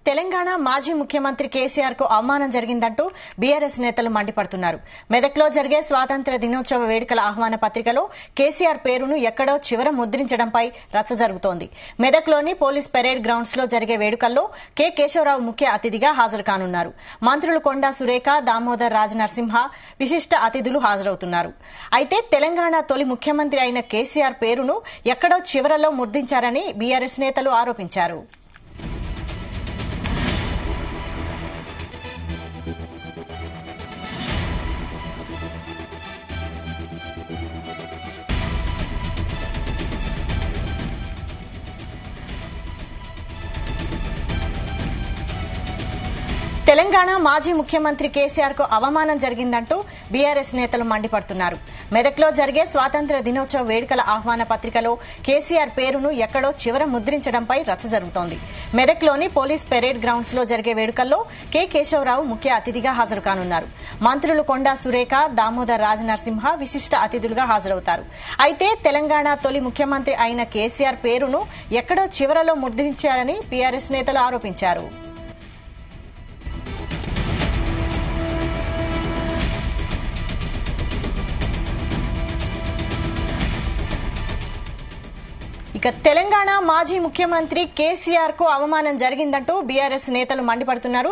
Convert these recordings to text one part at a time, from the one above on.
తెలంగాణ మాజీ ముఖ్యమంత్రి కేసీఆర్ కు అవమానం జరిగిందంటూ బీఆర్ఎస్ నేతలు మండిపడుతున్నారు. మెదక్లో జరిగే స్వాతంత్ర దినోత్సవ వేడుకల ఆహ్వాన పత్రికలో కేసీఆర్ పేరును ఎక్కడో చివర ముద్రించడంపై రచ్చ జరుగుతోంది. మెదక్లోని పోలీస్ పెరేడ్ గ్రౌండ్స్ లో జరిగే వేడుకల్లో కె కేశవరావు ముఖ్య అతిథిగా హాజరు కానున్నారు. మంత్రులు కొండా సురేఖ, దామోదర్ రాజనరసింహ విశిష్ట అతిథులు హాజరవుతున్నారు. అయితే తెలంగాణ తొలి ముఖ్యమంత్రి అయిన కేసీఆర్ పేరును ఎక్కడో చివరలో ముద్రించారని బీఆర్ఎస్ నేతలు ఆరోపించారు. తెలంగాణ మాజీ ముఖ్యమంత్రి కేసీఆర్ కు అవమానం జరిగిందంటూ బీఆర్ఎస్ నేతలు మండిపడుతున్నారు. మెదక్లో జరిగే స్వాతంత్ర దినోత్సవ వేడుకల ఆహ్వాన పత్రికలో కేసీఆర్ పేరును ఎక్కడో చివర ముద్రించడంపై రచ్చ జరుగుతోంది. మెదక్లోని పోలీస్ పెరేడ్ గ్రౌండ్స్ లో జరిగే వేడుకల్లో కె కేశవరావు ముఖ్య అతిథిగా హాజరు కానున్నారు. మంత్రులు కొండా సురేఖ, దామోదర్ రాజనరసింహ విశిష్ట అతిథులుగా హాజరవుతారు. అయితే తెలంగాణ తొలి ముఖ్యమంత్రి అయిన కేసీఆర్ పేరును ఎక్కడో చివరలో ముద్రించారని బీఆర్ఎస్ నేతలు ఆరోపించారు. ఇక తెలంగాణ మాజీ ముఖ్యమంత్రి కేసీఆర్ కు అవమానం జరిగిందంటూ బీఆర్ఎస్ నేతలు మండిపడుతున్నారు.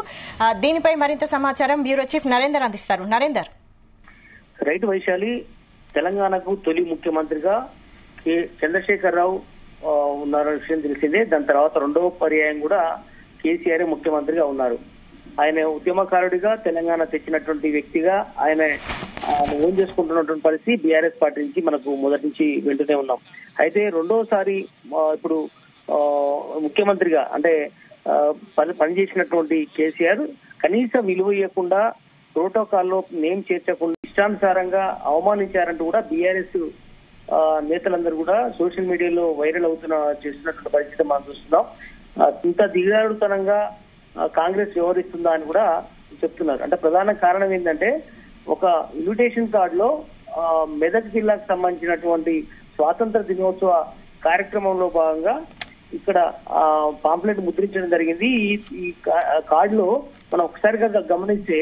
దీనిపై మరింత సమాచారం బ్యూరో చీఫ్ నరేందర్ అందిస్తారు. నరేందర్. రైతు వైశాలి, తెలంగాణకు తొలి ముఖ్యమంత్రిగా చంద్రశేఖరరావు ఉన్న విషయం తెలిసిందే. దాని తర్వాత రెండవ పర్యాయం కూడా కేసీఆర్ ముఖ్యమంత్రిగా ఉన్నారు. ఆయన ఉద్యమకారుడిగా తెలంగాణ తెచ్చినటువంటి వ్యక్తిగా ఆయన ఓన్ చేసుకుంటున్నటువంటి పరిస్థితి బీఆర్ఎస్ పార్టీ నుంచి మనకు మొదటి నుంచి వింటూనే ఉన్నాం. అయితే రెండోసారి ఇప్పుడు ముఖ్యమంత్రిగా అంటే పనిచేసినటువంటి కేసీఆర్ కనీస విలువ ఇవ్వకుండా, ప్రోటోకాల్లో నేమ్ చేర్చకుండా ఇష్టానుసారంగా అవమానించారంటూ కూడా బీఆర్ఎస్ నేతలందరూ కూడా సోషల్ మీడియాలో వైరల్ చేస్తున్నటువంటి పరిస్థితి మనం చూస్తున్నాం. ఇంత దిగాడుతనంగా కాంగ్రెస్ వ్యవహరిస్తుందా అని కూడా చెప్తున్నారు. అంటే ప్రధాన కారణం ఏంటంటే, ఒక ఇన్విటేషన్ కార్డులో మెదక్ జిల్లాకు సంబంధించినటువంటి స్వాతంత్ర దినోత్సవ కార్యక్రమంలో భాగంగా ఇక్కడ పాంప్లెట్ ముద్రించడం జరిగింది. ఈ కార్డులో మనం ఒకసారిగా గమనిస్తే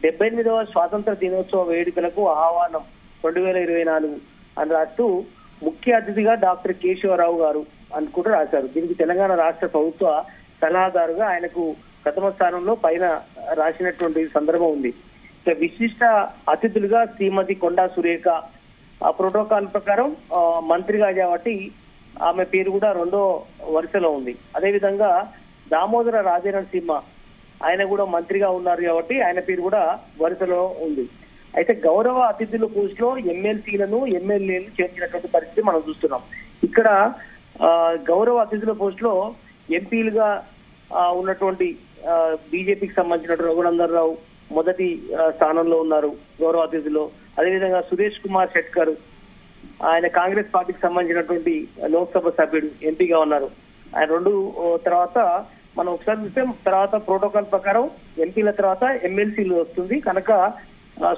78వ స్వాతంత్ర దినోత్సవ వేడుకలకు ఆహ్వానం 2024 అని రాస్తూ ముఖ్య అతిథిగా డాక్టర్ కేశవరావు గారు అని కూడా రాశారు. దీనికి తెలంగాణ రాష్ట్ర ప్రభుత్వ సలహాదారుగా ఆయనకు ప్రథమ స్థానంలో పైన రాసినటువంటి సందర్భం ఉంది. విశిష్ట అతిథులుగా శ్రీమతి కొండా సురేఖ, ఆ ప్రోటోకాల్ ప్రకారం మంత్రిగా కాబట్టి ఆమె పేరు కూడా రెండో వరుసలో ఉంది. అదేవిధంగా దామోదర రాజనరసింహ ఆయన కూడా మంత్రిగా ఉన్నారు కాబట్టి ఆయన పేరు కూడా వరుసలో ఉంది. అయితే గౌరవ అతిథుల పోస్ట్ లో ఎమ్మెల్సీలను, ఎమ్మెల్యేలను చేర్చినటువంటి పరిస్థితి మనం చూస్తున్నాం. ఇక్కడ గౌరవ అతిథుల పోస్ట్ లో ఎంపీలుగా ఉన్నటువంటి బీజేపీకి సంబంధించినటువంటి రఘునందన్ రావు మొదటి స్థానంలో ఉన్నారు గౌరవ అతిథిలో. అదేవిధంగా సురేష్ కుమార్ షెట్కర్ ఆయన కాంగ్రెస్ పార్టీకి సంబంధించినటువంటి లోక్సభ సభ్యుడు, ఎంపీగా ఉన్నారు. ఆయన రెండు తర్వాత మనం ఒకసారి చూస్తే తర్వాత ప్రోటోకాల్ ప్రకారం ఎంపీల తర్వాత ఎమ్మెల్సీలు వస్తుంది కనుక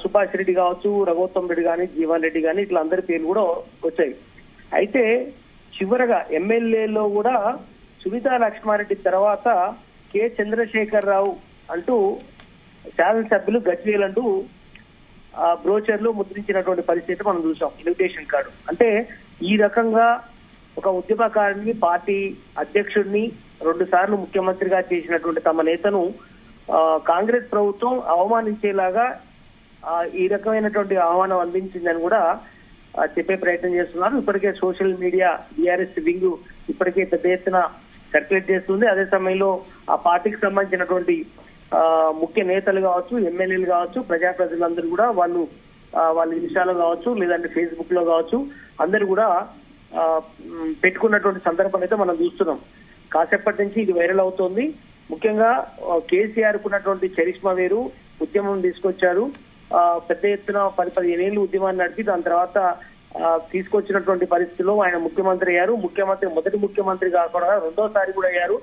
సుభాష్ రెడ్డి కావచ్చు, రఘోత్తమ్ రెడ్డి కానీ, జీవన్ రెడ్డి కానీ ఇట్లా అందరి పేర్లు కూడా వచ్చాయి. అయితే చివరగా ఎమ్మెల్యేలో కూడా సునీతా లక్ష్మారెడ్డి తర్వాత కె చంద్రశేఖరరావు అంటూ శాసనసభ్యులు గజ్వేల్ అంటూ బ్రోచర్లు ముద్రించినటువంటి పరిస్థితి మనం చూసాం. ఇన్విటేషన్ కార్డు అంటే ఈ రకంగా ఒక ఉద్యమకారుని, పార్టీ అధ్యక్షుడిని, 2 సార్లు ముఖ్యమంత్రిగా చేసినటువంటి తమ నేతను కాంగ్రెస్ ప్రభుత్వం అవమానించేలాగా ఈ రకమైనటువంటి ఆహ్వానం అందించిందని కూడా చెప్పే ప్రయత్నం చేస్తున్నారు. ఇప్పటికే సోషల్ మీడియా బీఆర్ఎస్ వింగ్ ఇప్పటికే పెద్ద ఎత్తున సర్క్యులేట్ చేస్తుంది. అదే సమయంలో ఆ పార్టీకి సంబంధించినటువంటి ముఖ్య నేతలు కావచ్చు, ఎమ్మెల్యేలు కావచ్చు, ప్రజాప్రతినిధులందరూ కూడా వాళ్ళ ఇన్స్టాలో కావచ్చు, లేదంటే ఫేస్బుక్ లో కావచ్చు, అందరూ కూడా పెట్టుకున్నటువంటి సందర్భం అయితే మనం చూస్తున్నాం. కాసేపటి నుంచి ఇది వైరల్ అవుతోంది. ముఖ్యంగా కేసీఆర్ కున్నటువంటి చరిష్మా వేరు, ఉద్యమం తీసుకొచ్చారు. పెద్ద ఎత్తున 10-15 ఏళ్ళు ఉద్యమాన్ని నడిపి దాని తర్వాత తీసుకొచ్చినటువంటి పరిస్థితుల్లో ఆయన ముఖ్యమంత్రి అయ్యారు. మొదటి ముఖ్యమంత్రి కాకుండా రెండోసారి కూడా అయ్యారు.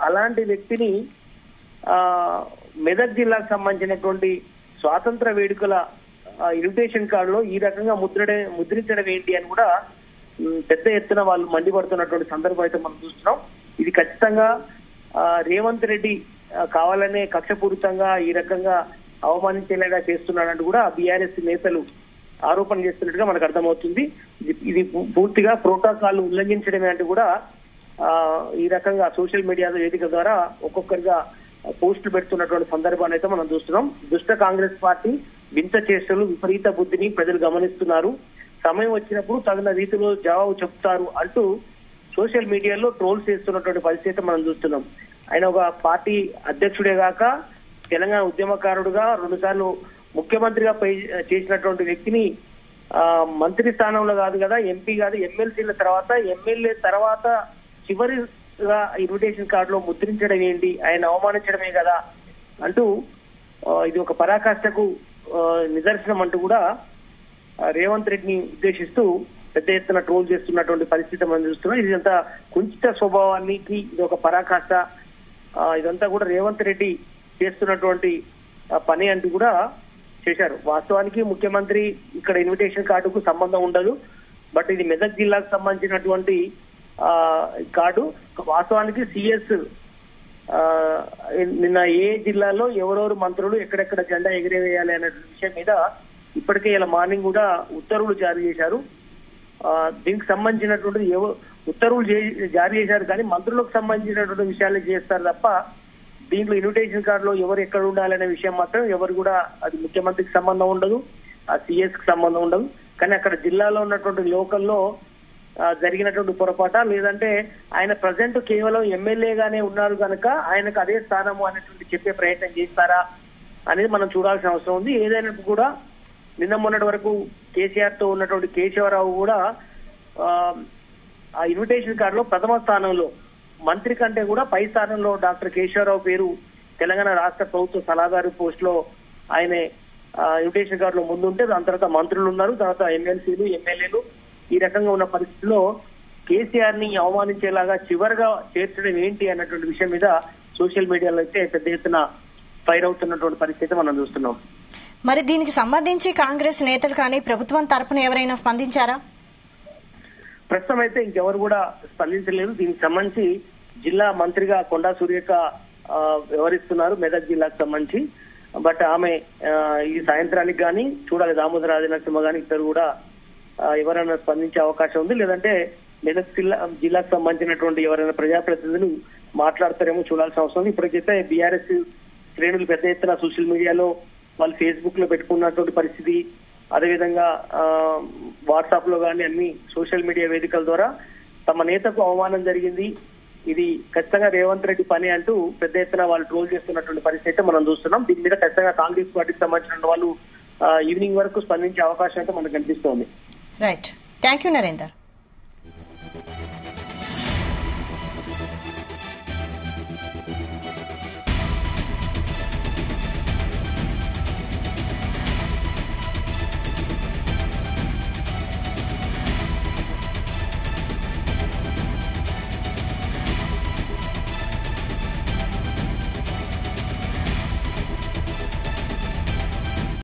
అలాంటి వ్యక్తిని మెదక్ జిల్లాకు సంబంధించినటువంటి స్వాతంత్ర వేడుకల ఇన్విటేషన్ కార్డులో ఈ రకంగా ముద్రించడం ఏంటి అని కూడా పెద్ద ఎత్తున వాళ్ళు మండిపడుతున్నటువంటి సందర్భం అయితే మనం చూస్తున్నాం. ఇది ఖచ్చితంగా రేవంత్ రెడ్డి కావాలనే కక్షపూరితంగా ఈ రకంగా అవమానించేలాగా చేస్తున్నాడంటూ కూడా బీఆర్ఎస్ నేతలు ఆరోపణ చేస్తున్నట్టుగా మనకు అర్థమవుతుంది. ఇది పూర్తిగా ప్రోటోకాల్ ఉల్లంఘించడమే అంటూ కూడా ఈ రకంగా సోషల్ మీడియా వేదిక ద్వారా ఒక్కొక్కరిగా పోస్టులు పెడుతున్నటువంటి సందర్భాన్ని అయితే మనం చూస్తున్నాం. దుష్ట కాంగ్రెస్ పార్టీ వింత చేష్టలు, విపరీత బుద్ధిని ప్రజలు గమనిస్తున్నారు. సమయం వచ్చినప్పుడు తగిన రీతిలో జవాబు చెప్తారు అంటూ సోషల్ మీడియాలో ట్రోల్స్ చేస్తున్నటువంటి పరిస్థితి మనం చూస్తున్నాం. ఆయన ఒక పార్టీ అధ్యక్షుడే గాక తెలంగాణ ఉద్యమకారుడుగా 2 సార్లు ముఖ్యమంత్రిగా చేసినటువంటి వ్యక్తిని మంత్రి స్థానంలో కాదు కదా, ఎంపీ కాదు, ఎమ్మెల్సీల తర్వాత ఎమ్మెల్యే తర్వాత చివరిగా ఇన్విటేషన్ కార్డులో ముద్రించడం ఏంటి, ఆయన అవమానించడమే కదా అంటూ ఇది ఒక పరాకాష్ఠకు నిదర్శనం అంటూ కూడా రేవంత్ రెడ్డిని ఉద్దేశిస్తూ పెద్ద ఎత్తున ట్రోల్ చేస్తున్నటువంటి పరిస్థితి మనం చూస్తున్నాం. ఇదంతా కుంచిత స్వభావానికి ఇది ఒక పరాకాష్ఠ, ఇదంతా కూడా రేవంత్ రెడ్డి చేస్తున్నటువంటి పని అంటూ కూడా చేశారు. వాస్తవానికి ముఖ్యమంత్రి ఇక్కడ ఇన్విటేషన్ కార్డుకు సంబంధం ఉండదు. బట్ ఇది మెదక్ జిల్లాకు సంబంధించినటువంటి కార్డు. వాస్తవానికి సిఎస్ నిన్న ఏ జిల్లాలో ఎవరెవరు మంత్రులు ఎక్కడెక్కడ జెండా ఎగిరేవేయాలి అనే విషయం మీద ఇప్పటికే ఇలా మార్నింగ్ కూడా ఉత్తర్వులు జారీ చేశారు. దీనికి సంబంధించినటువంటి ఉత్తర్వులు జారీ చేశారు కానీ మంత్రులకు సంబంధించినటువంటి విషయాలు చేస్తారు తప్ప దీంట్లో ఇన్విటేషన్ కార్డులో ఎవరు ఎక్కడ ఉండాలనే విషయం మాత్రం ఎవరు కూడా అది ముఖ్యమంత్రికి సంబంధం ఉండదు, ఆ సిఎస్ కి సంబంధం ఉండదు. కానీ అక్కడ జిల్లాలో ఉన్నటువంటి లోకల్లో జరిగినటువంటి పొరపాట, లేదంటే ఆయన ప్రజెంట్ కేవలం ఎమ్మెల్యేగానే ఉన్నారు కనుక ఆయనకు అదే స్థానము అనేటువంటి చెప్పే ప్రయత్నం చేస్తారా అనేది మనం చూడాల్సిన అవసరం ఉంది. ఏదైనా కూడా నిన్న మొన్నటి వరకు కేసీఆర్ తో ఉన్నటువంటి కేశవరావు కూడా ఆ ఇన్విటేషన్ కార్డులో ప్రథమ స్థానంలో, మంత్రి కంటే కూడా పై స్థానంలో డాక్టర్ కేశవరావు పేరు తెలంగాణ రాష్ట్ర ప్రభుత్వ సలహాదారు పోస్ట్ లో ఆయన ఇన్విటేషన్ కార్డులో ముందుంటే దాని తర్వాత మంత్రులు ఉన్నారు, తర్వాత ఎమ్మెల్సీలు, ఎమ్మెల్యేలు. ఈ రకంగా ఉన్న పరిస్థితిలో కేసీఆర్ ని అవమానించేలాగా చివరిగా చేర్చడం ఏంటి అన్నటువంటి విషయం మీద సోషల్ మీడియాలో అయితే పెద్ద ఎత్తున ఫైర్ అవుతున్నటువంటి పరిస్థితి మనం చూస్తున్నాం. మరి దీనికి సంబంధించి కాంగ్రెస్ నేతలు కానీ ప్రభుత్వం తరపున ఎవరైనా స్పందించారా? ప్రస్తుతం అయితే ఇంకెవరు కూడా స్పందించలేదు. దీనికి సంబంధించి జిల్లా మంత్రిగా కొండా సురేఖ వ్యవహరిస్తున్నారు మెదక్ జిల్లాకు సంబంధించి. బట్ ఆమె ఈ సాయంత్రానికి కానీ చూడాలి, దామోదర రాజనరసింహ కానీ ఇద్దరు కూడా ఎవరైనా స్పందించే అవకాశం ఉంది. లేదంటే మెదక్ జిల్లాకు సంబంధించినటువంటి ఎవరైనా ప్రజాప్రతినిధులు మాట్లాడతారేమో చూడాల్సిన అవసరం ఉంది. ఇప్పటికైతే బీఆర్ఎస్ శ్రేణులు పెద్ద ఎత్తున సోషల్ మీడియాలో వాళ్ళు ఫేస్బుక్ లో పెట్టుకున్నటువంటి పరిస్థితి, అదేవిధంగా వాట్సాప్ లో కానీ అన్ని సోషల్ మీడియా వేదికల ద్వారా తమ నేతకు అవమానం జరిగింది, ఇది ఖచ్చితంగా రేవంత్ రెడ్డి పని అంటూ పెద్ద ఎత్తున వాళ్ళు ట్రోల్ చేస్తున్నటువంటి పరిస్థితి మనం చూస్తున్నాం. దీని మీద ఖచ్చితంగా కాంగ్రెస్ పార్టీకి సంబంధించిన వాళ్ళు ఈవినింగ్ వరకు స్పందించే అవకాశం అయితే మనకు కనిపిస్తోంది. Right, thank you Narender.